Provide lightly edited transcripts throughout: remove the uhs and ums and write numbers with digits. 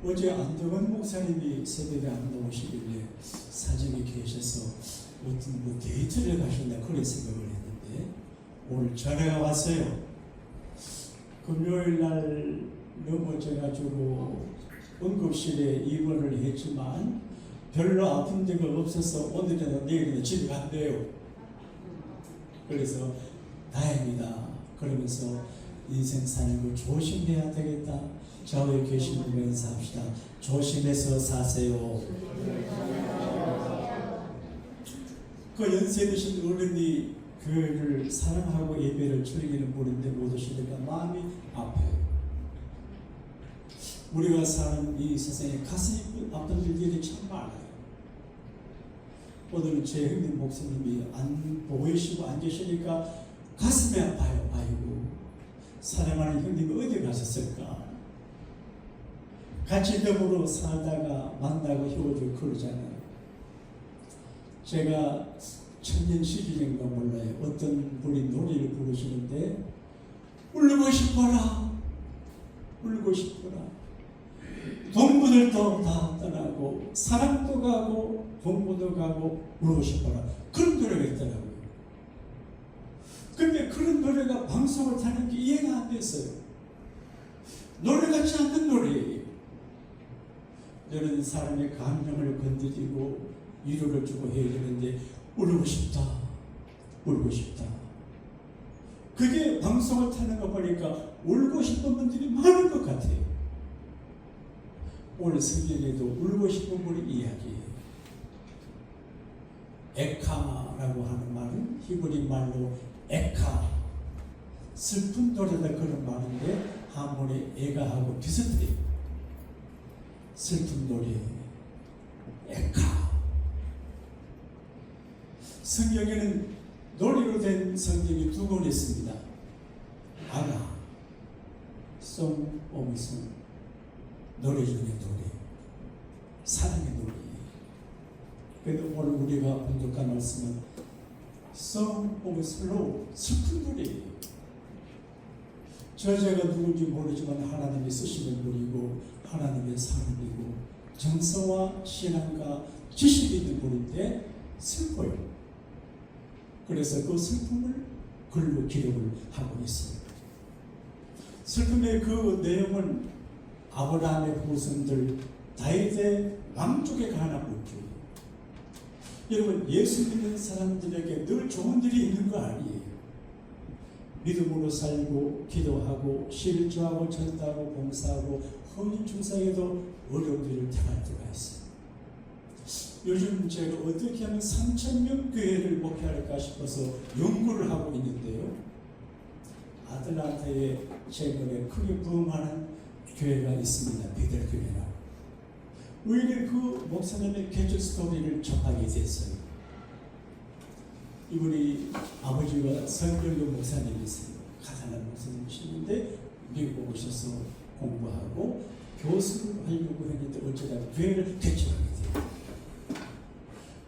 어제 안동원 목사님이 새벽에 안 나오시길래 사정이 계셔서 어떤 데이트를 가셨나 그런 생각을 했는데 오늘 전화가 왔어요. 금요일 날 넘어져가지고 응급실에 입원을 했지만 별로 아픈 데가 없어서 오늘이나 내일이나 집에 간대요. 그래서 다행이다. 그러면서 인생 사는 거 조심해야 되겠다. 좌우에 계신 분 인사합시다. 조심해서 사세요. 그 연세 드신 어른이 교회를 사랑하고 예배를 즐기는 분인데 못 오시니까 마음이 아파요. 우리가 사는 이 세상에 가슴이 아픈 일들이 참 많아요. 오늘은 제 형님 목사님이 안 보이시고 안 계시니까 가슴이 아파요. 아이고, 사랑하는 형님이 어디 가셨을까? 같이 더불어 살다가 만나고 헤어지고 그러잖아요. 제가 청년 시절인가 몰라요. 어떤 분이 노래를 부르시는데 울고 싶어라, 울고 싶어라. 동무들도 다 떠나고 사랑도 가고 동무도 가고 울고 싶어라. 그런 노래가 있더라고요. 근데 그런 노래가 방송을 타는 게 이해가 안 됐어요. 노래 같지 않는 노래예요. 이런 사람의 감정을 건드리고 위로를 주고 해야 되는데 울고 싶다, 울고 싶다. 그게 방송을 타는 거 보니까 울고 싶은 분들이 많은 것 같아요. 오늘 성경에도 울고 싶은 분의 이야기예요. 에카라고 하는 말은 히브리 말로 에카, 슬픈 노래다 그런 말인데 한문에 에가하고 비슷해요. 슬픈 노래, 에카. 성경에는 노래로 된 성경이 두 권 있습니다. 아나, Song of Song, 노래 중에 노래, 사랑의 노래. 그래도 오늘 우리가 공독한 말씀은 Song of Slow, 슬픈 노래예요. 저자가 누군지 모르지만 하나님이 쓰시는 분이고 하나님의 사람이고 정서와 신앙과 지식이 있는 분인데 슬퍼요. 그래서 그 슬픔을 글로 기록을 하고 있습니다. 슬픔의 그 내용은 아브라함의 후손들 다윗의 왕족에 관한 문제예요. 여러분, 예수 믿는 사람들에게 늘 좋은 일이 있는 거 아니에요. 믿음으로 살고 기도하고 실주하고 전도하고 봉사하고 헌신 충성에도 어려운 일을 당할 때가 있어요. 요즘 제가 어떻게 하면 3,000명 교회를 목회할까 싶어서 연구를 하고 있는데요. 아틀란타에 최근에 크게 부흥하는 교회가 있습니다. 베델교회라고. 우연히 그 목사님의 개척 스토리를 접하게 됐어요. 이분이 아버지가 설경교 목사님이세요. 가난한 목사님이시는데 미국 오셔서 공부하고 교수를 하려고 했는데 어쩌다 교회를 개척하게 돼요.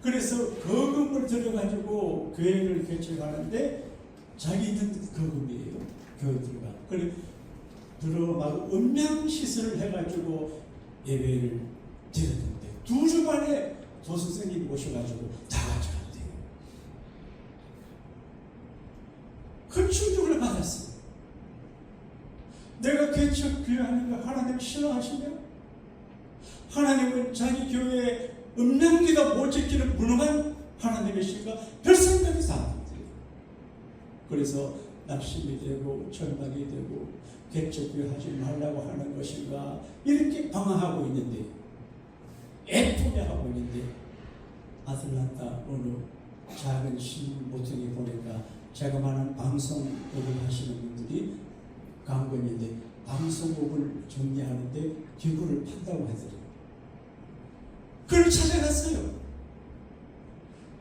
그래서 거금을 들여가지고 교회를 개척하는데 자기 있는 거금이에요. 교회 들어가. 그래 들어가고 음양시설을 해가지고 예배를 드렸는데 2주 만에 도선생님 오셔가지고 다 같이 간대요. 큰 충격을 받았어요. 내가 개척 교회하는 거 하나님 싫어하시냐? 하나님은 자기 교회에 음양기도 못 지키는 무능한 하나님이신가? 별 생각이 다 안 돼요. 그래서 낙심이 되고 절망이 되고 개척교회 하지 말라고 하는 것인가? 이렇게 방황하고 있는데 애통해하고 있는데 아틀란타 어느 작은 신문 모퉁이 보니까 자그마한 방송국을 하시는 분들이 강건인데 방송국을 정리하는데 기구를 판다고 하더래요. 그걸 찾아갔어요.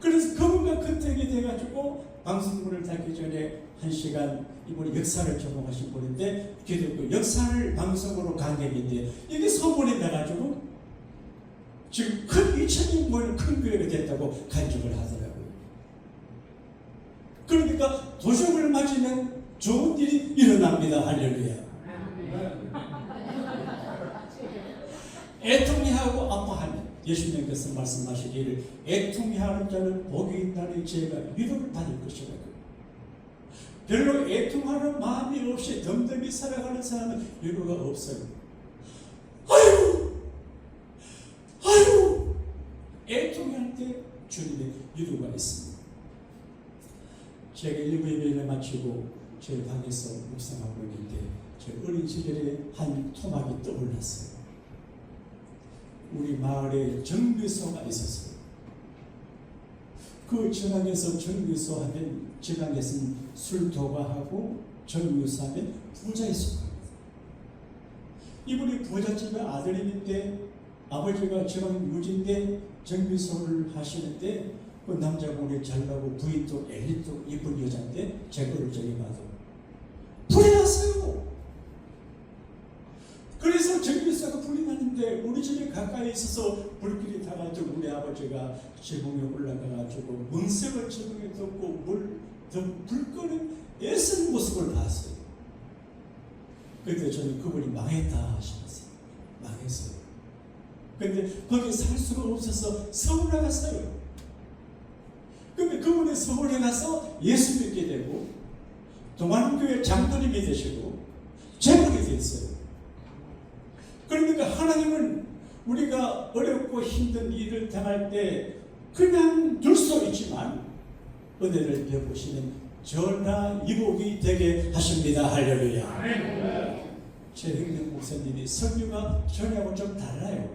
그래서 그분과 컨택이 돼가지고 방송국을 닫기 전에 1시간 이분이 역사를 전공하신 분인데 기독교 역사를 방송으로 강연인데 이게 소문이 나가지고 지금 큰 2,000명 모이는 큰 교회가 됐다고 간증을 하더라고요. 그러니까 도적을 맞으면 좋은 일이 일어납니다. 할렐루야. 애통해하고 아파하면 예수님께서 말씀하시기를 애통해하는 자는 복이 있다니 제가 위로를 받을 것이라고. 별로 애통하는 마음이 없이 덤덤히 살아가는 사람은 위로가 없어요. 아이고 애통할 때 주님의 위로가 있습니다. 제가 일부 예배를 마치고 제 방에서 묵상하고 있는데 제 어린 시절에 한 토막이 떠올랐어요. 우리 마을에 정비소가 있었어요. 그 지방에서 정비소 하면 지방에서는 술도가하고 정비소 하면 부자에 속합니다. 이분이 부잣집의 아들인데 아버지가 지방 유지인데 정비소를 하시는데 그 남자분이 잘나고 부인도 엘리트 이쁜 여자인데 제 거를 저기 봐도 불이 났어요. 그래서 정비소가 불이 났는데 우리 집이 가까이 있어서 불길이 타가지고 우리 아버지가 지붕에 올라가가지고 문색을 지붕에 덮고 불 끄는 애쓰는 모습을 봤어요. 그때 저는 그분이 망했다 싶었어요. 망했어요. 근데 거기 살 수가 없어서 서울에 갔어요. 근데 그분이 서울에 가서 예수 믿게 되고 동안교회 장로님이 되시고 재벌이 됐어요. 그러니까 하나님은 우리가 어렵고 힘든 일을 당할 때 그냥 둘 수 있지만 은혜를 베푸시는 전하 이복이 되게 하십니다. 할렐루야. 최흥룡 목사님이 설교가 전하고 좀 달라요.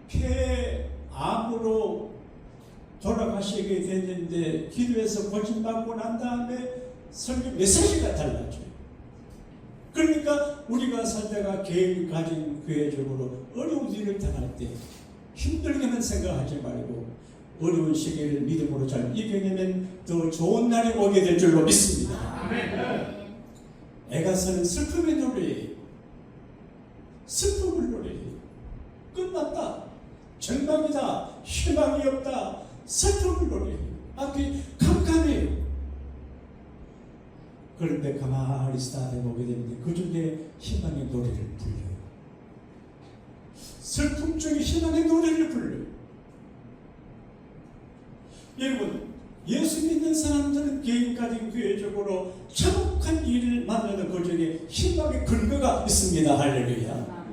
폐암으로 돌아가시게 됐는데 기도해서 고침받고 난 다음에 설교 메시지가 달라져요. 그러니까 우리가 살다가 개인이 가진 교회적으로 어려운 일을 당할 때 힘들게만 생각하지 말고 어려운 시기를 믿음으로 잘 이겨내면 더 좋은 날이 오게 될 줄로 믿습니다. 애가서는 슬픔의 노래예요. 슬픔을 노래해요. 끝났다. 절망이다. 희망이 없다. 슬픔을 노래해요. 앞이 캄캄해요. 그런데 가만히 있다 보게 되는데 그 중에 희망의 노래를 불러요. 슬픔 중에 희망의 노래를 불러요. 여러분, 예수 믿는 사람들은 개인까지 교회적으로 참혹한 일을 만나는 그 중에 희망의 근거가 있습니다. 할렐루야.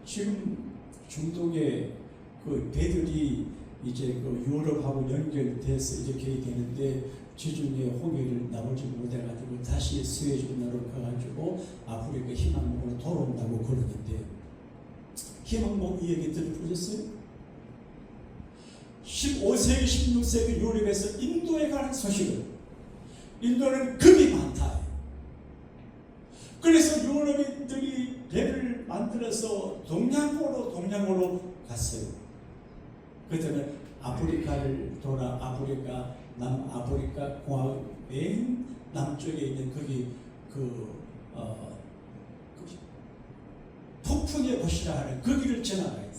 지금 중동에 그 배들이 이제 그 유럽하고 연결돼서 이렇게 되는데 지중해 홍해를 나오지 못해가지고 다시 스웨즈운하로 가가지고 아프리카 희망봉으로 돌아온다고 그러는데 희망봉 이 얘기 들어보셨어요? 15세기, 16세기 유럽에서 인도에 가는 소식은 인도는 금이 많다. 그래서 유럽인들이 배를 만들어서 동양으로 갔어요. 그때는 아프리카를 돌아 아프리카 남아프리카 공화국 맨 남쪽에 있는 거기 폭풍의 곳이라 하는 거기를 지나가야 돼요.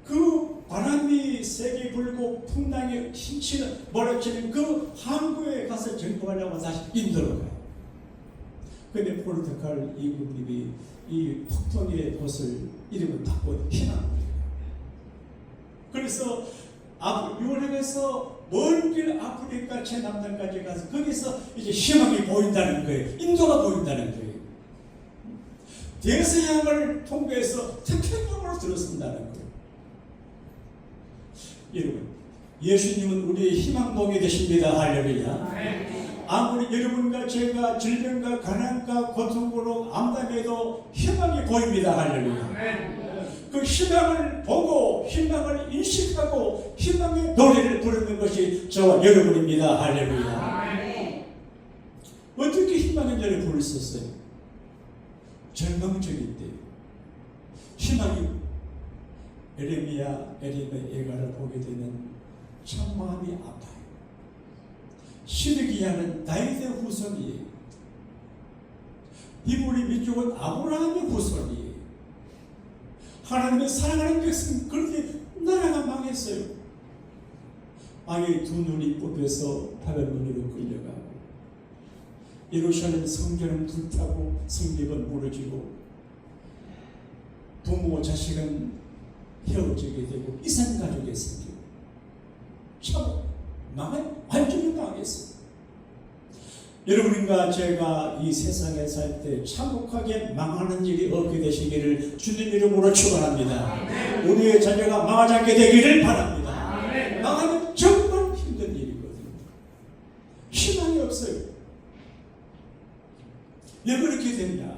그 바람이 세게 불고 풍랑이 힘치는 몰아치는 그 항구에 가서 정복하려고 다시 인도로 가요. 근데 포르투갈 이국님이 이 폭풍의 곳을 이름을 바꿔 희망을 그래서 유럽에서 먼 길 아프리카 최남단까지 가서 거기서 이제 희망이 보인다는 거예요. 인도가 보인다는 거예요. 대서양을 통과해서 태평양으로 들어선다는 거예요. 여러분, 예수님은 우리의 희망봉이 되십니다. 할렐루야. 아무리 여러분과 제가 질병과 가난과 고통으로 암담해도 희망이 보입니다. 할렐루야. 그 희망을 보고 희망을 인식하고 희망의 노래를 부르는 것이 저와 여러분입니다. 할렐루야. 어떻게 희망의 노래를 부를 수 있어요? 절망적일 때 희망이 에레미야 예가를 보게 되면 참 마음이 아파요. 시드기야는 다윗의 후손이에요. 히브리 민족은 아브라함의 후손이에요. 하나님의 사랑하는 백성 그렇게 나라가 망했어요. 아기 두 눈이 뽑혀서 바벨론으로 끌려가고 예루살렘 성전은 불타고 성벽은 무너지고 부모 자식은 헤어지게 되고 이산가족이 생기고 참 완전히 망했어요. 여러분과 제가 이 세상에 살 때 참혹하게 망하는 일이 없게 되시기를 주님 이름으로 축원합니다. 우리의 자녀가 망하지 않게 되기를 바랍니다. 망하면 정말 힘든 일이거든요. 희망이 없어요. 왜 그렇게 됐냐?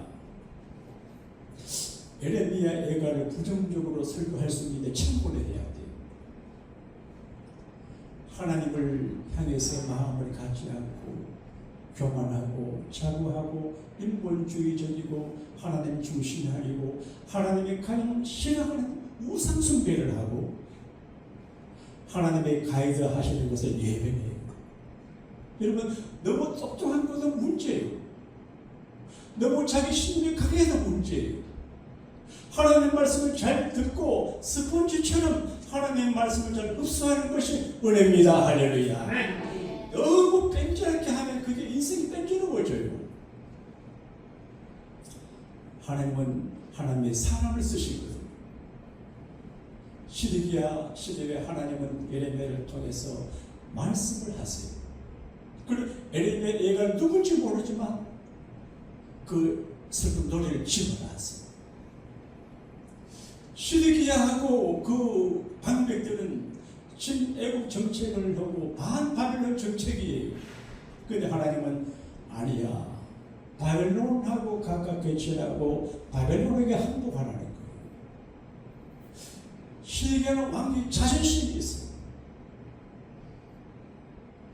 에레미야 애가를 부정적으로 설교할 수 있는데 참고를 해야 돼요. 하나님을 향해서 마음을 갖지 않고 교만하고 자부하고 인본주의적이고 하나님 중심하고 하나님의 가임을 싫어하는 우상 숭배를 하고 하나님의 가이드 하시는 것을 예배해요. 여러분 너무 똑똑한 것도 문제예요. 너무 자기 신념이 강해도 문제예요. 하나님의 말씀을 잘 듣고 스폰지처럼 하나님의 말씀을 잘 흡수하는 것이 은혜입니다. 할렐루야. 너무 뺀질하게 하면 그게 인생이 뺀질어 버려요. 하나님은 하나님의 사람을 쓰시거든요. 시드기야 시대에 하나님은 에레미야를 통해서 말씀을 하세요. 그리고 에레미야 애가 누군지 모르지만 그 슬픈 노래를 집어넣었어요. 시드기야하고 그 방백들은 친애국 정책을 하고 반바벨론 정책이에요. 그런데 하나님은 아니야. 바벨론하고 가깝게 지나고 바벨론에게 항복하라는 거예요. 시드기야는 왕이 자존심이 있어요.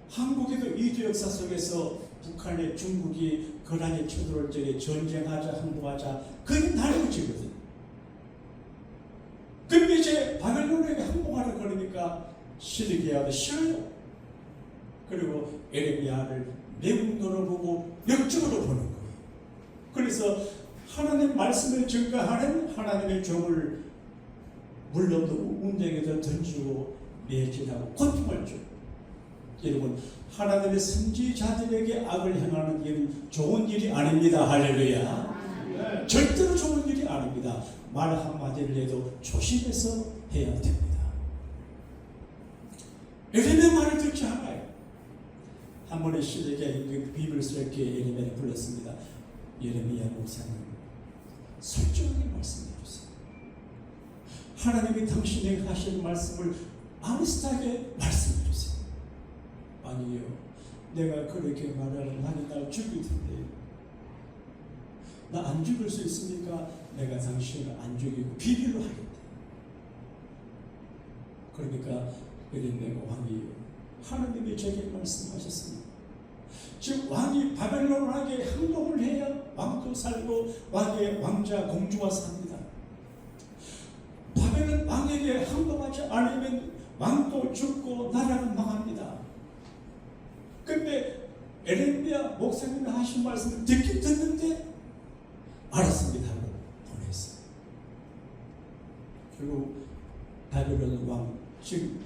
한국에도 이주 역사 속에서 북한에 중국이 거란에 쳐들어올 적에 전쟁하자 항복하자 그게 나누어지거든. 근데 이제 바벨론에게 항복하라 그러니까 시드기야도 싫어요. 그리고 에레미야를 매국노로 보고 역적으로 보는 거예요. 그래서 하나님 말씀을 증거하는 하나님의 종을 물론도 운동에서 던지고 매질하고 고통을 줘요. 여러분 하나님의 선지자들에게 악을 행하는 일은 좋은 일이 아닙니다. 할렐루야. 절대로 좋은 일이 아닙니다. 말 한마디를 해도 조심해서 해야 됩니다. 에레미야 말을 듣지 않아요. 한 번에 시드기야 비밀스럽게 에레미야를 불렀습니다. 예레미야 목사님 솔직하게 말씀해 주세요. 하나님이 당신에게 하신 말씀을 아니스트하게 말씀해 주세요. 아니요, 내가 그렇게 말하면 하나님 날 죽일 텐데 나 안 죽일 수 있습니까? 내가 당신을 안 죽이고 비밀로 하겠다. 그러니까 에레미야 왕이 하나님이 제게 말씀하셨습니다. 지금 왕이 바벨론에게 항복을 해야 왕도 살고 왕의 왕자 공주가 삽니다. 바벨론 왕에게 항복하지 않으면 왕도 죽고 나라는 망합니다. 근데 에레미야 목사님이 하신 말씀을 듣긴 듣는데 알았습니다 하고 보냈어요. 결국 바벨론 왕 지금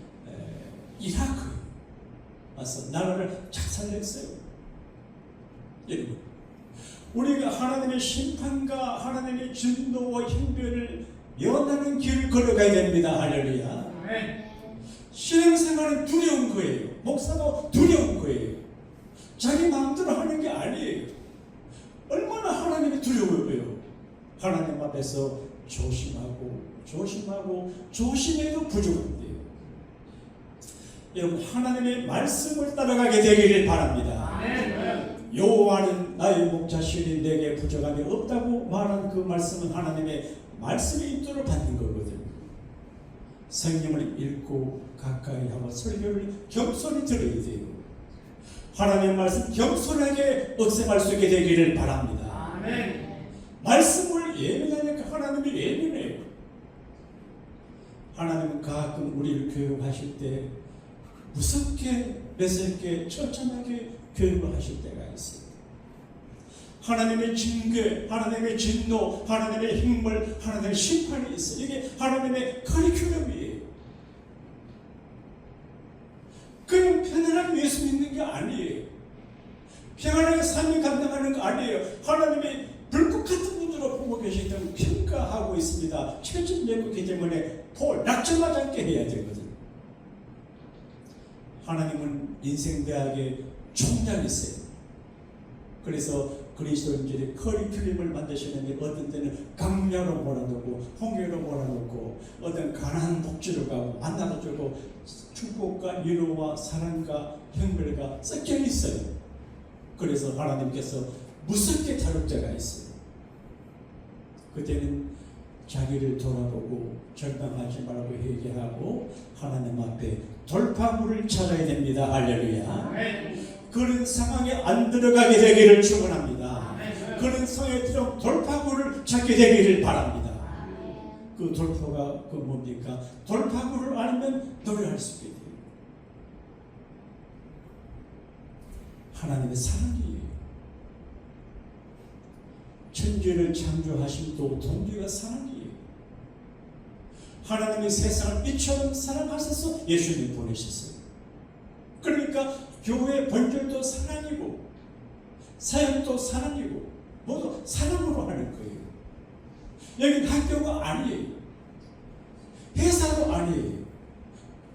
이라크 와서 나라를 작살냈어요. 여러분 우리가 하나님의 심판과 하나님의 진노와 형벌을 면하는 길을 걸어가야 됩니다. 할렐루야. 신앙생활은 두려운 거예요. 목사도 두려운 거예요. 자기 마음대로 하는 게 아니에요. 얼마나 하나님이 두려워요. 하나님 앞에서 조심하고 조심해도 부족한데요. 여러분 하나님의 말씀을 따라가게 되기를 바랍니다. 여호와는 나의 목자시니 내게 부족함이 없다고 말한 그 말씀은 하나님의 말씀의 인도를 받는 거거든요. 성경을 읽고 가까이 하고 설교를 겸손히 들어야 돼요. 하나님의 말씀 겸손하게 억셉할 수 있게 되기를 바랍니다. 아멘. 말씀을 예민하니까 하나님이 예민해요. 하나님은 가끔 우리를 교육하실 때 무섭게 매섭게 처참하게 교육을 하실 때가 있어요. 하나님의 징계, 하나님의 진노, 하나님의 형벌, 하나님의 심판이 있어요. 이게 하나님의 커리큘럼이에요. 그냥 편안하게 예수 믿는 게 아니에요. 평안하게 삶을 감당하는 거 아니에요. 하나님이 불꽃 같은 분으로 보고 계시기 때문에 평가하고 있습니다. 됐기 때문에 돌 낙점하지 않게 해야 되거든. 하나님은 인생대학에 총장이세요. 그래서 그리스도인들이 커리큘럼을 만드시는데 어떤 때는 강야로 몰아넣고 홍해로 몰아넣고 어떤 가난한 복지로 가고 만나도 주고 축복과 위로와 사랑과 형벌과 섞여 있어요. 그래서 하나님께서 무섭게 다룰 때가 있어요. 그때는 자기를 돌아보고 절망하지 말고 회개하고 하나님 앞에 돌파구를 찾아야 됩니다. 할렐루야. 그런 상황에 안 들어가게 되기를 축원합니다. 그런 상황에 들어 돌파구를 찾게 되기를 바랍니다. 그 돌파가 그 뭡니까? 돌파구를 알면 노래할 수 있게 돼요. 하나님의 사랑이에요. 천지를 창조하신 또 동기가 사랑이에요. 하나님의 세상을 빛처럼 사랑하셔서 예수님을 보내셨어요. 그러니까 교회의 본질도 사랑이고 사역도 사랑이고 모두 사랑으로 하는 거예요. 여기는 학교가 아니에요. 회사도 아니에요.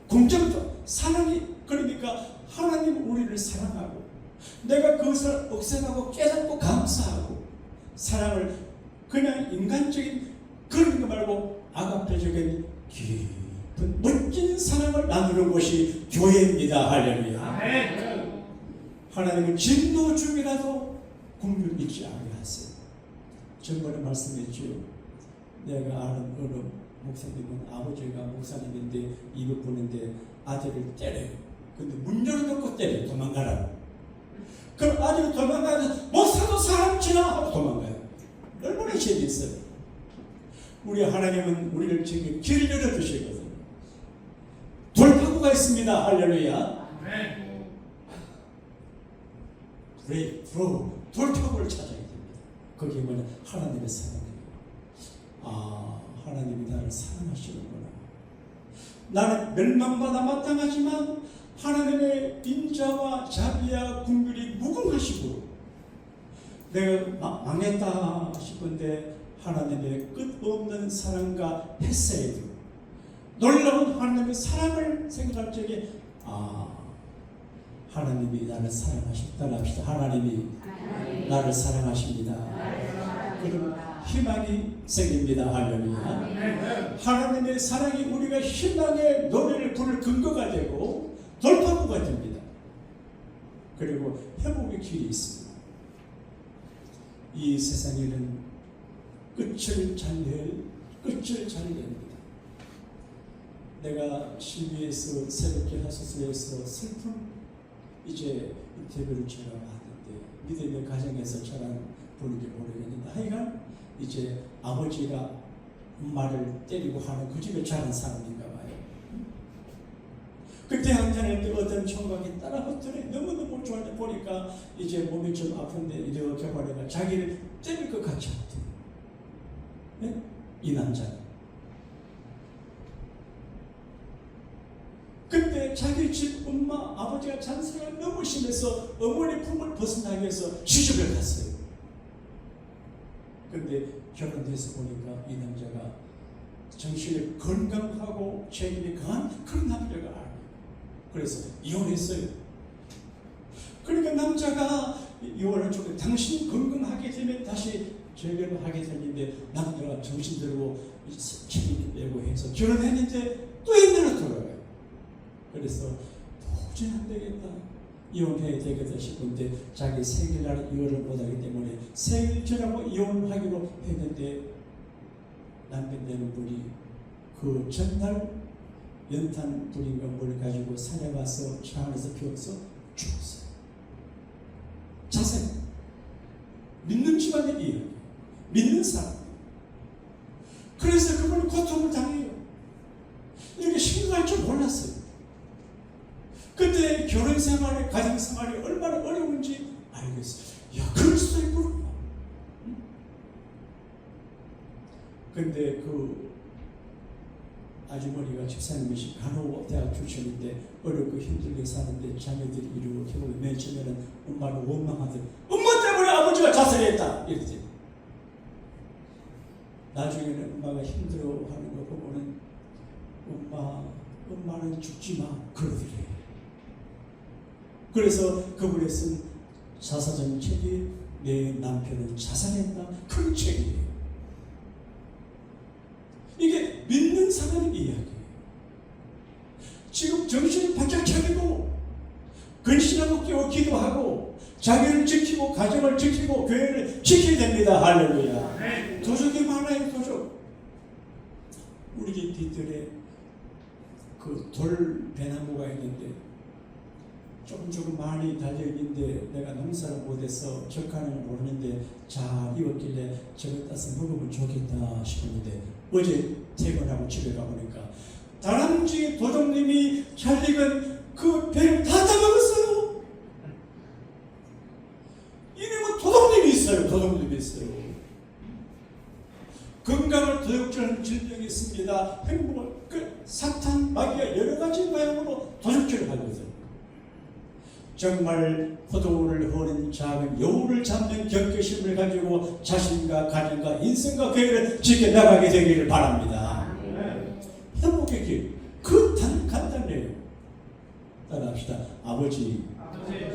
공정도 사랑이. 그러니까 하나님 우리를 사랑하고 내가 그것을 억셉하고 깨닫고 감사하고 사랑을 그냥 인간적인 그런 거 말고 아가페적인 깊은 멋진 사랑을 나누는 곳이 교회입니다. 할렐루야. 하나님은 진노 중이라도 긍휼 잊지 않게 하세요. 전번에 말씀했죠. 내가 아는 어느 목사님은 아버지가 목사님인데 입을 보는데 아들을 때려요. 근데 문 열어놓고 때려요. 도망가라고. 그럼 아들이 도망가서 목사도 사람 지나 하고 도망가요. 얼마나 재미있어요. 우리 하나님은 우리를 지금 길을 열어주시거든요. 돌파구가 있습니다. 할렐루야. 돌파구를 찾아야 됩니다. 그게 뭐냐? 하나님의 사랑이에요. 하나님이 나를 사랑하시는구나. 나는 멸망받아 마땅하지만 하나님의 인자와 자비와 긍휼이 무궁하시고 내가 망했다 싶은데 하나님의 끝없는 사랑과 패스에도 놀라운 하나님의 사랑을 생각할 적에 하나님이 나를 사랑하셨다 합시다. 하나님이 나를 사랑하십니다. 그럼 희망이 생깁니다. 할렐루야. 하나님의 사랑이 우리가 희망의 노래를 부를 근거가 되고 돌파구가 됩니다. 그리고 회복의 길이 있습니다. 이 세상에는 끝을 잘 냅니다. 내가 CBS 새롭게 하소서에서 슬픈 이제 인터뷰를 제가 봤는데 믿음의 가정에서 자란 분인지 모르겠는데 하여간 이제 아버지가 엄마를 때리고 하는 그 집에 자란 사람인가 봐요. 그때 한잔할 때 어떤 총각이 따라붙더니 너무너무 좋아하다 보니까 이제 몸이 좀 아픈데 이렇게 말해가 자기를 때릴 것 같지 않대요. 네? 이 남자는. 근데 자기 집 엄마 아버지가 잔소리가 너무 심해서 어머니 품을 벗어나기 위해서 시집을 갔어요. 근데 결혼해서 보니까 이 남자가 정신이 건강하고 책임이 강한 그런 남자가 아니에요. 그래서 이혼했어요. 그러니까 남자가 이혼을 주고 당신이 건강하게 되면 다시 재결을 하게 되는데 남자가 정신 들고 책임이 내고 해서 결혼했는데 또 옛날로 돌아가요. 그래서 도저히 안 되겠다. 이혼해야 되겠다 싶은데 자기 생일날 이혼을 못하기 때문에 생일 전하고 이혼하기로 했는데 남편 되는 분이 그 전날 연탄 불인가 뭘 가지고 산에 가서 차 안에서 피워서 죽었어요. 자생. 믿는 집안의 이야기. 믿는 사람. 그래서 그분은 고통을 당해요. 이렇게 심각할 줄 몰랐어요. 그때 결혼 생활이, 가정 생활이 얼마나 어려운지 알겠어요. 야, 그럴 수도 있구나. 근데 그 아주머니가 집사님이시 간호대학 출신인데 어렵고 힘들게 사는데 자녀들이 이렇게 보면 맨 처음에는 엄마를 원망하더니 엄마 때문에 아버지가 자살했다 이러지. 나중에는 엄마가 힘들어하는 거 보고는 엄마는 죽지 마 그러더래요. 그래서 그분이 쓴 자사전 책이 내 남편은 자살했다 큰 책이에요. 이게 믿는 사람의 이야기예요. 지금 정신을 바짝 차리고 근신하고 끼워 기도하고 자기를 지키고 가정을 지키고 교회를 지켜야 됩니다. 할렐루야. 도적이 많아요. 도적. 우리 집 뒤뜰에 그 돌 배나무가 있는데 조금 많이 달려있는데 내가 농사를 못해서 적하는 모르는데 잘 익었길래 저거 따서 먹으면 좋겠다 싶었는데 어제 퇴근하고 집에 가보니까 다람쥐 도둑님이 잘 익은 그 배를 다 따먹었어요. 이름은 도둑님이 있어요. 도둑님이 있어요. 건강을 도둑질하는 질병이 있습니다. 행복을 사탄, 마귀가 여러 가지 모양으로 도둑질을 하거든요. 정말 포도원을 허는 작은 여우를 잡는 경계심을 가지고 자신과 가정과 인생과 교회를 지켜나가게 되기를 바랍니다. 행복의 길, 그 간단해요. 따라합시다. 아버지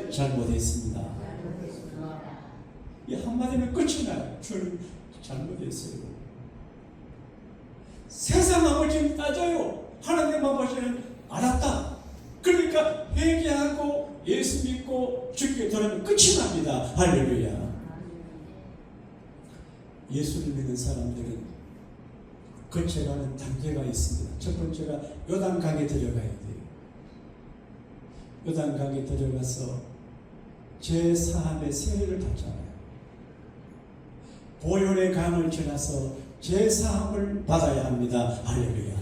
잘못했습니다. 이 한마디면 끝이 나요. 주님 잘못했어요. 세상 아버지는 따져요. 하나님 아버지는 알았다. 그러니까 회개하고 예수 믿고 주께 돌아오면 끝이 납니다. 할렐루야. 예수를 믿는 사람들은 거쳐가는 단계가 있습니다. 첫 번째가 요단강에 들어가야 돼요. 요단강에 들어가서 제4함의 세례를 받잖아요. 보혈의 강을 지나서 제4함을 받아야 합니다. 할렐루야.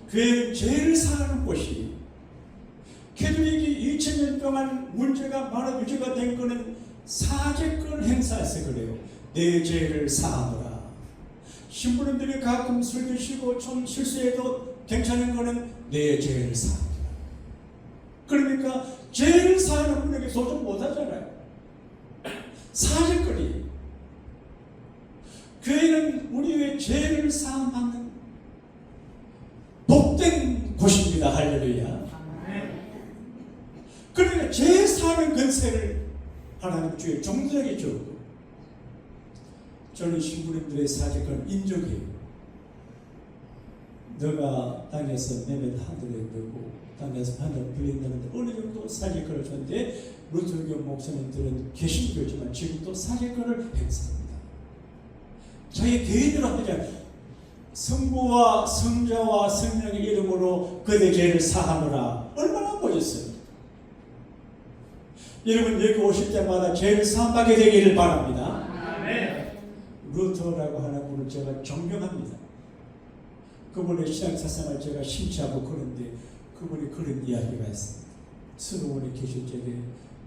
그 죄를 사하는 곳이 캐톨릭이 2000년 동안 문제가 많아 유지가 된 거는 사죄권 행사해서 그래요. 내 죄를 사하노라. 신부님들이 가끔 술 드시고 좀 실수해도 괜찮은 거는 내 죄를 사하노라. 그러니까 죄를 사하는 분에게 소송 못하잖아요. 사죄권이 교회는 우리의 죄를 사함받는 복된 곳입니다. 할렐루야. 그러니까 죄 사는 권세를 하나님 주의 종들에게 줬고 저는 신부님들의 사죄권을 인정해요. 너가 땅에서 내면 하늘에 넣고 땅에서 하늘 빌린다는데 어느 정도 사죄권을 줬는데 루터교 목사님들은 개신교지만 지금도 사죄권을 행사합니다. 자기 교회대로 하자. 성부와 성자와 성령의 이름으로 그대 죄를 사하노라. 얼마나 멋있어요. 여러분 여기 오실 때마다 죄를 사함받게 되기를 바랍니다. 아멘. 루터라고 하는 분을 제가 존경합니다. 그분의 신앙사상을 제가 심취하고 그런데 그분이 그런 이야기가 있습니다. 수도원에 계실 적에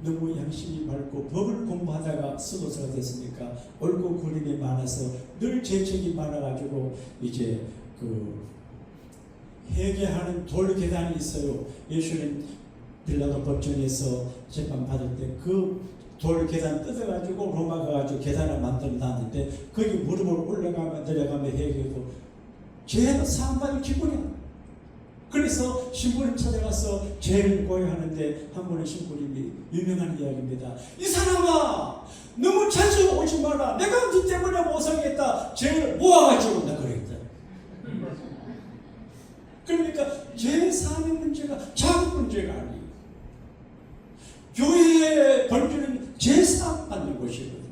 너무 양심이 맑고 법을 공부하다가 수도사가 됐으니까 옳고 그름이 많아서 늘 재책이 많아가지고 이제 그 회개하는 돌 계단이 있어요. 예수님 빌라도 법정에서 재판 받을 때 그 돌 계단 뜯어가지고 로마 가가지고 계단을 만들어 놨는데 거기 무릎으로 올라가면 내려가면 회개도 죄는 사함받을 기분이야. 그래서 신부님 찾아가서 죄를 고해하는데 한 번의 신부님이 유명한 이야기입니다. 이 사람아 너무 자주 오지 마라. 내가 네 때문에 못 살겠다. 죄를 모아가지고 온다 그랬다. 그러니까 죄 사는 문제가 작은 문제가 아니에요. 교회의 본질은 죄 사함 받는 곳이거든요.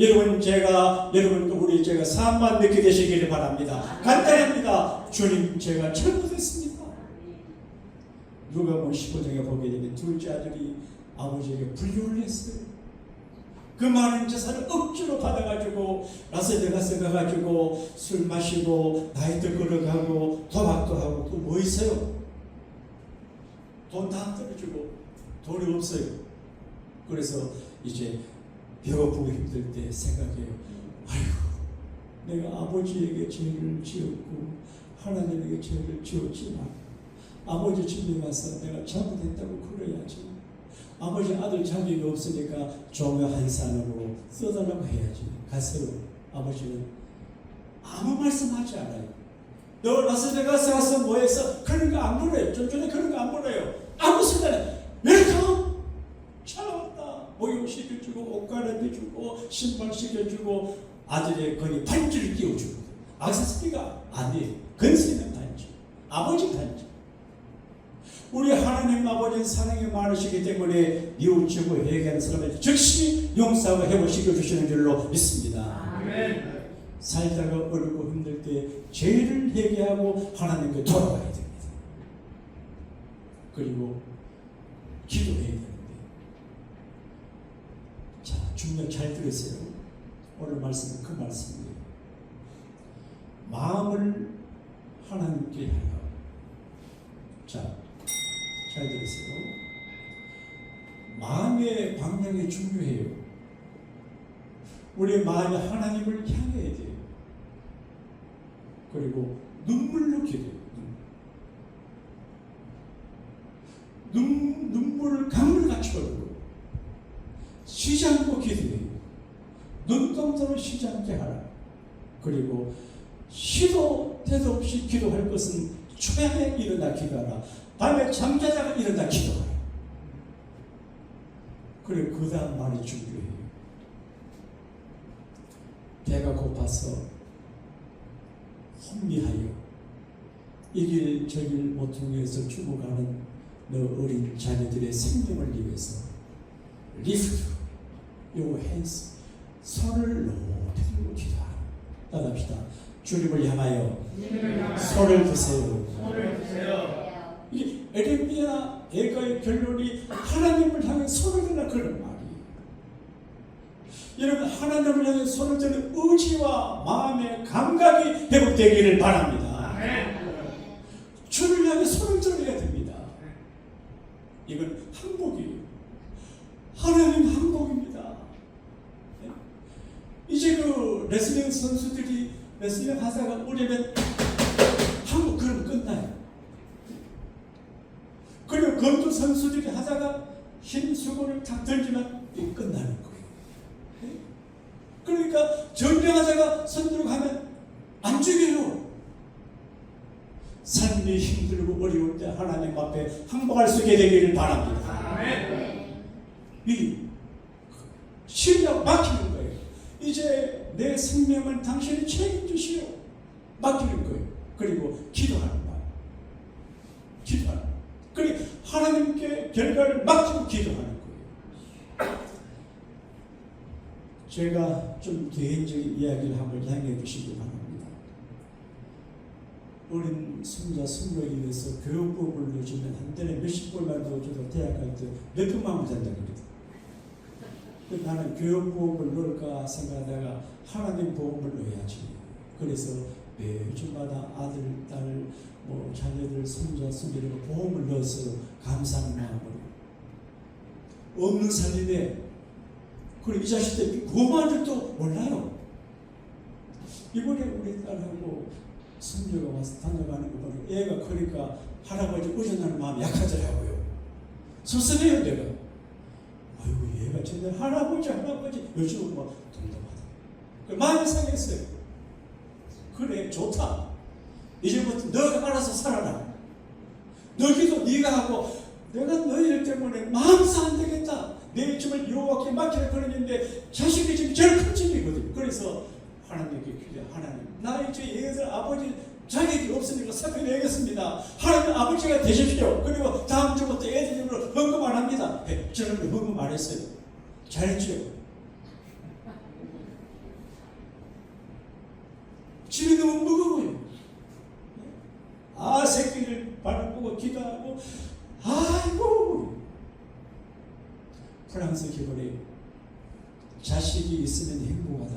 여러분 우리 제가 사함만 믿게 되시기를 바랍니다. 간단합니다. 주님 제가 잘못했습니다. 누가복음 15장에 보게 되면 둘째 아들이 아버지에게 불륜을 했어요. 그 많은 재산을 억지로 받아가지고 라스베가스 가가지고 술 마시고 나이트 걸어가고 도박도 하고 또 뭐 있어요? 돈 다 떨어지고 돈이 없어요. 그래서 이제 배고프고 힘들 때 생각해요. 아이고 내가 아버지에게 죄를 지었고 하나님에게 죄를 지었지만 아버지 집에 가서 내가 잘못했다고 그래야지. 아버지 아들 자격이 없으니까 종묘 한 산으로 써달라고 해야지. 가세요. 아버지는 아무 말씀하지 않아요. 너 라스베가스 가서 뭐 했어? 그런 거 안 물어요. 좀 전에 그런 거 안 물어요. 아무 순간에 웰컴! 찾아왔다. 목욕 시켜주고 옷 갈아입혀주고 신발 시켜주고 아들의 거기 반지를 끼워주고 악세사리가 아니에요. 근세 있는 반지. 아버지 반지. 우리 하나님 아버지는 사랑이 많으시기 때문에 뉘우치고 회개하는 사람을 즉시 용서하고 회복시켜 주시는 줄로 믿습니다. 아멘. 살다가 어렵고 힘들 때 죄를 회개하고 하나님께 돌아가야 됩니다. 그리고 기도해야 되는데, 자, 중요 잘 들으세요. 오늘 말씀은 그 말씀이에요. 마음을 하나님께 향하고, 자, 잘 들으세요. 마음의 방향이 중요해요. 우리 마음이 하나님을 향해야 돼요. 그리고 눈물로 기도해요. 눈물을 강물같이 흘리고 쉬지 않고 기도해요. 눈동자로 쉬지 않게 하라. 그리고 시도 때도 없이 기도할 것은 초야에 일어나 기도하라. 밤에 잠자다가 일어나 기도하라. 그리고 그 다음 말이 중요해요. 배가 고파서 혼미하여 이 길 저 길 모퉁이에서 죽어가는 너 어린 자녀들의 생명을 위해서 리프트 요 핸스 손을 높이 들고 기도하라. 따라합시다. 주님을 향하여 손을 드세요. 이 에레미야 애가의 결론이 하나님을 향해 손을 들라 그런 말이에요. 여러분, 하나님을 향해 손을 드는 의지와 마음의 감각이 회복되기를 바랍니다. 주를 향해 손을 들어야 됩니다. 이건 항복이에요. 하나님 항복입니다. 이제 그 레슬링 선수들이 레슬링 하다가 오려면 항복 그럼 끝나요. 그리고 검도 선수들이 하다가 힘 수고를 탁 들지만 이게 끝나는 거예요. 그러니까 전쟁하다가 손들고 가면 안 죽여요. 삶이 힘들고 어려울 때 하나님 앞에 항복할 수 있게 되기를 바랍니다. 이 신뢰하고 맡기는 거예요. 이제 내 생명을 당신이 책임지시오. 맡기는 거예요. 그리고 기도하는 거예요. 기도하는 거예요. 그리고 하나님께 결과를 맡기고 기도하는 거예요. 제가 좀 개인적인 이야기를 한번 향해 주시기 바랍니다. 어린 손자, 손녀에 위해서 교육보험을 넣어주면 한 달에 몇십 불만 넣어줘도 대학 갈 때 몇 분만 된다고 그래요. 나는 교육보험을 넣을까 생각하다가 하나님 보험을 넣어야지. 그래서 매주마다 아들, 딸, 뭐 자녀들, 손자, 손녀들 보험을 넣어서 감사하는 마음으로 없는 살림에 그리고 이 자식들 그만 줄도 몰라요. 이번에 우리 딸하고 손녀가 와서 다녀가는 거 보니까 애가 크니까 할아버지 의존하는 마음이 약하더라고요. 섭섭해요 내가. 아이고 얘가 전에 할아버지 요즘은 뭐 동동하다. 마음이 상했어요. 그래 좋다. 이제부터 너가 알아서 살아라. 너희도 네가 하고 내가 너희들 때문에 마음상 안 되겠다. 내 집을 여호와께 맡기라 그러는데 자식이 지금 제일 큰 집이거든. 그래서 하나님께 기도해. 하나님, 나 이제 얘들 아버지 자격이 없으니까 사표 내겠습니다. 하나님 아버지가 되십시오. 그리고 다음 주부터 애들 집으로 헌금 안 합니다. 저는 헌금 안 했어요. 잘했죠. 집이 너무 무거워요. 새끼를 바라보고 기도하고 아이고. 프랑스 기본에 자식이 있으면 행복하다.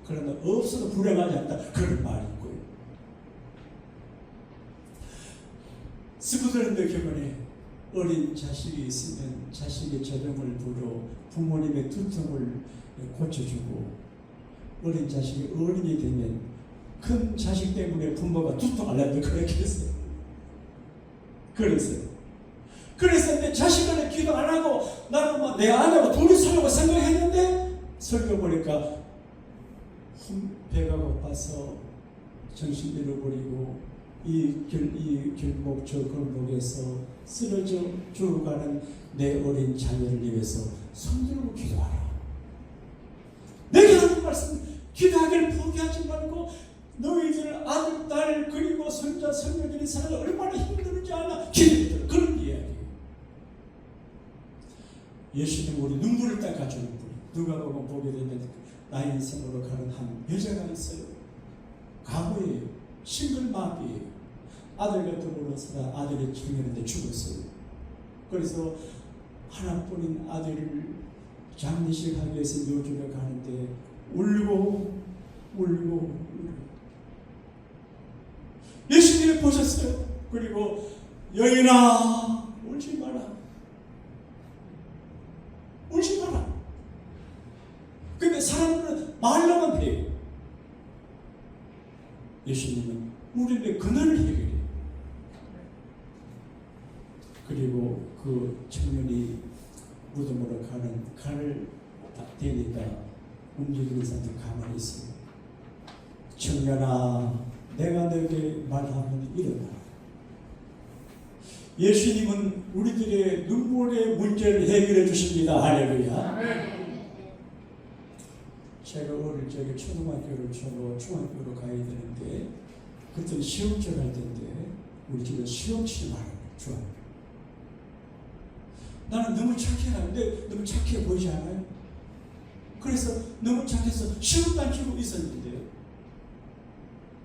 그러나 없어도 불행하지 않다. 그런 말이 있고요. 스코틀랜드 기본에 어린 자식이 있으면 자식의 저병을 불어 부모님의 두통을 고쳐주고 어린 자식이 어른이 되면 큰 자식 때문에 부모가 두통 앓는데 그렇게 했어요. 그래서 내 자식을 기도 안 하고 나는 뭐 내 아내가 돈이 살려고 생각했는데 설교 보니까 배가 고파서 정신 잃어버리고 이 길목 저 골목에서 쓰러져 죽어가는 내 어린 자녀를 위해서 손들고 기도하라. 내게 하는 말씀, 기도하기를 포기하지 말고 너희들 아들, 딸 그리고 손자, 손녀들이 살아 얼마나 힘들지 않아 기도해. 그런 이야기. 예수님 우리 눈물을 닦아주는 분. 누가 보게 되면 나의 인생으로 가는 한 여자가 있어요. 과거에 싱글마비예요. 아들과 더불어 살아 아들이 청년인데 죽었어요. 그래서 하나뿐인 아들을 장례식 하기 위해서 묘주를 가는데 울고 예수님을 보셨어요. 그리고 여인아 울지 마라. 울지 마라. 근데 사람들은 말로만 해요. 예수님은 우리의 근원을 해결해요. 그리고 그 청년이 무덤으로 가는 칼을 딱 대니까 움직이는 사람들 가만히 있어요. 청년아, 내가 너에게 말하면 일어나. 예수님은 우리들의 눈물의 문제를 해결해 주십니다. 할렐루야. 제가 어릴 적에 초등학교를 쳐고 중학교로 가야 되는데 그때는 시험철 할 텐데 우리 집에 시험치지 말아요. 중학교. 나는 너무 착해하는데 너무 착해 보이지 않아요? 그래서 너무 착해서 시험도 안 치고 있었는데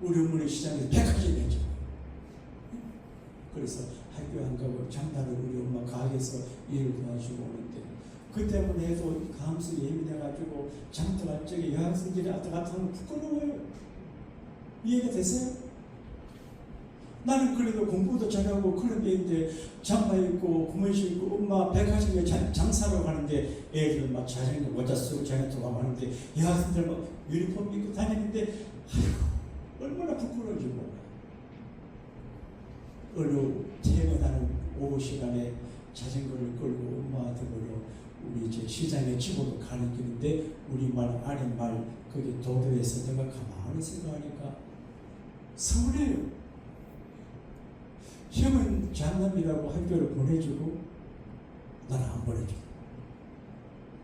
우리 어머니 시장에서 백화점을 했죠. 그래서 학교 안 가고 장날을 우리 엄마 가게에서 일을 도와주고 오는데 그 때문에 해도 감수 예민해가지고 장터갈 적에 여학생들이 왔다 갔다 하면 부끄러워요. 이해가 되세요? 나는 그래도 공부도 잘하고 그런 애인데 장바 입고 구멍실 입고 엄마 백화점에 장사로 가는데 애들 막 자전거 모자 쓰고 자전거 가고 하는데 여학생들 막 유니폼 입고 다니는데 아이고 얼마나 부끄러운지 몰라. 어느 퇴근하는 오후 시간에 자전거를 끌고 엄마한테로 우리 이제 시장에 집으로 가는 길인데 우리말 아랫말 거기 도로에서 내가 가만히 생각하니까 서운해요. 형은 장남이라고 학교를 보내주고 나는 안 보내줘.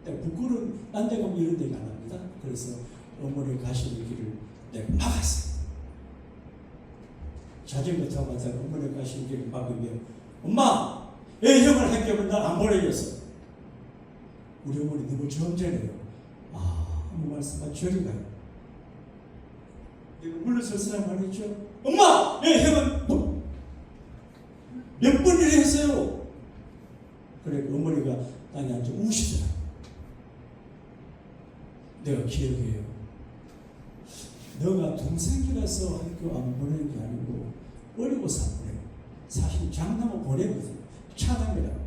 부끄러운 딴 데 가면 이런 데가 안 합니다. 그래서 어머니 가시는 길을 내가 막았어요. 자전거 타고 가다가 어머니 가시는 길을 막으면 엄마! 왜 형을 학교를 날 안 보내줬어? 우리 어머니 너무 점잖해요. 아무 말씀만 저리 가요. 내가 물러설사람 말했죠. 엄마! 왜 형은 몇 번이나 했어요. 그래 어머니가 땅에 앉아 우시더라. 내가 기억해요. 너가 동생이라서 학교 안 보내는 게 아니고 어려워서 안 보내고 사실 장남은 보내거든. 차단이라고.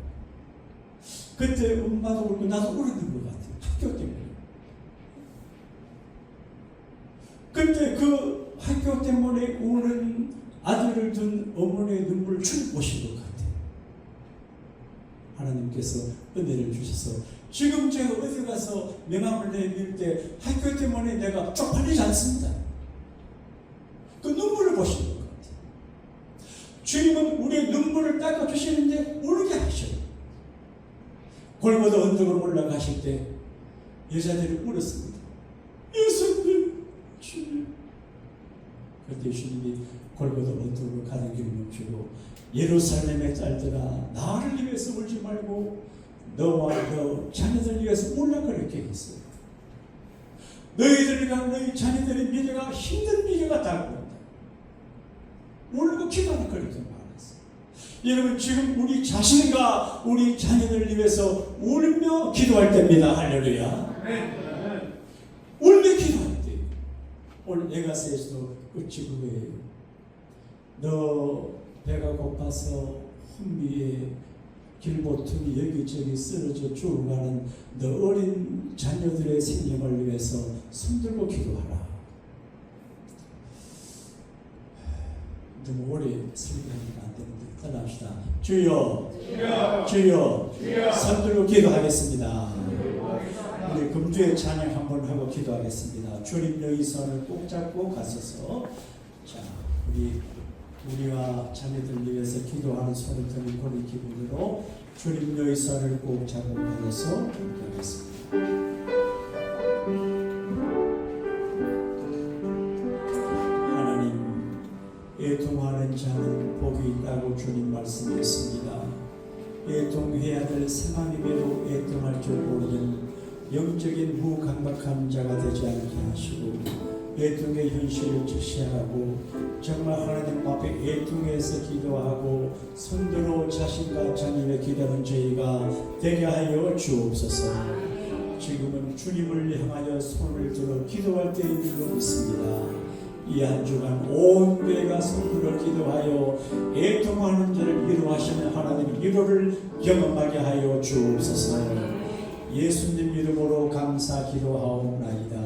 그때 엄마도 울고 나도 울었는 것 같아요. 학교 때문에. 그때 그 학교 때문에 우는 아들을 둔 어머니의 눈물을 쭉 보신 것 같아요. 하나님께서 은혜를 주셔서 지금 제가 어디 가서 명함을 내밀 때 학교 때문에 내가 쪽팔리지 않습니다. 그 눈물을 보신 것 같아요. 주님은 우리의 눈물을 닦아주시는데 울게 하셔요. 골고다 언덕으로 올라가실 때 여자들이 울었습니다. 예수님, 주님. 그때 주님이 골고다 언덕으로 가는 길을 멈추고 예루살렘의 딸들아 나를 위해서 울지 말고 너와 너 자녀들 위해서 울라 그렇게 했어요. 너희들과 너희 자녀들의 미래가 힘든 미래가 다가온다. 울고 기도하는 그렇게 말했어요. 여러분 지금 우리 자신과 우리 자녀들을 위해서 울며 기도할 때입니다. 할렐루야. 울며 기도할 때. 오늘 에가서에서도 끝이 그거예요. 너 배가 고파서 혼미에 길모퉁이 여기저기 쓰러져 죽어가는 너 어린 자녀들의 생명을 위해서 손들고 기도하라. 너무 오래 설교하면 안 되는데 떠납시다. 주여, 주여, 주여, 주여. 손들고 기도하겠습니다. 우리 금주에 찬양 한번 하고 기도하겠습니다. 주님 너희 손을 꼭 잡고 가소서. 자, 우리와 자녀들 위해서 기도하는 손을 드는 그런 기분으로 주님 여의사를 꼭 잡고 받아서 기도하겠습니다. 하나님, 애통하는 자는 복이 있다고 주님 말씀했습니다. 애통해야 될 상황임에도 애통할 줄 모르는 영적인 무감각한 자가 되지 않게 하시고 애통의 현실을 직시하고 정말 하나님 앞에 애통해서 기도하고 손들어 자신과 자녀의 기도하는 저희가 되게 하여 주옵소서. 지금은 주님을 향하여 손을 들어 기도할 때인 줄로 믿습니다. 이 한 주간 온 교회가 손들어 기도하여 애통하는 자를 위로하시는 하나님의 위로를 경험하게 하여 주옵소서. 예수님 이름으로 감사 기도하옵나이다.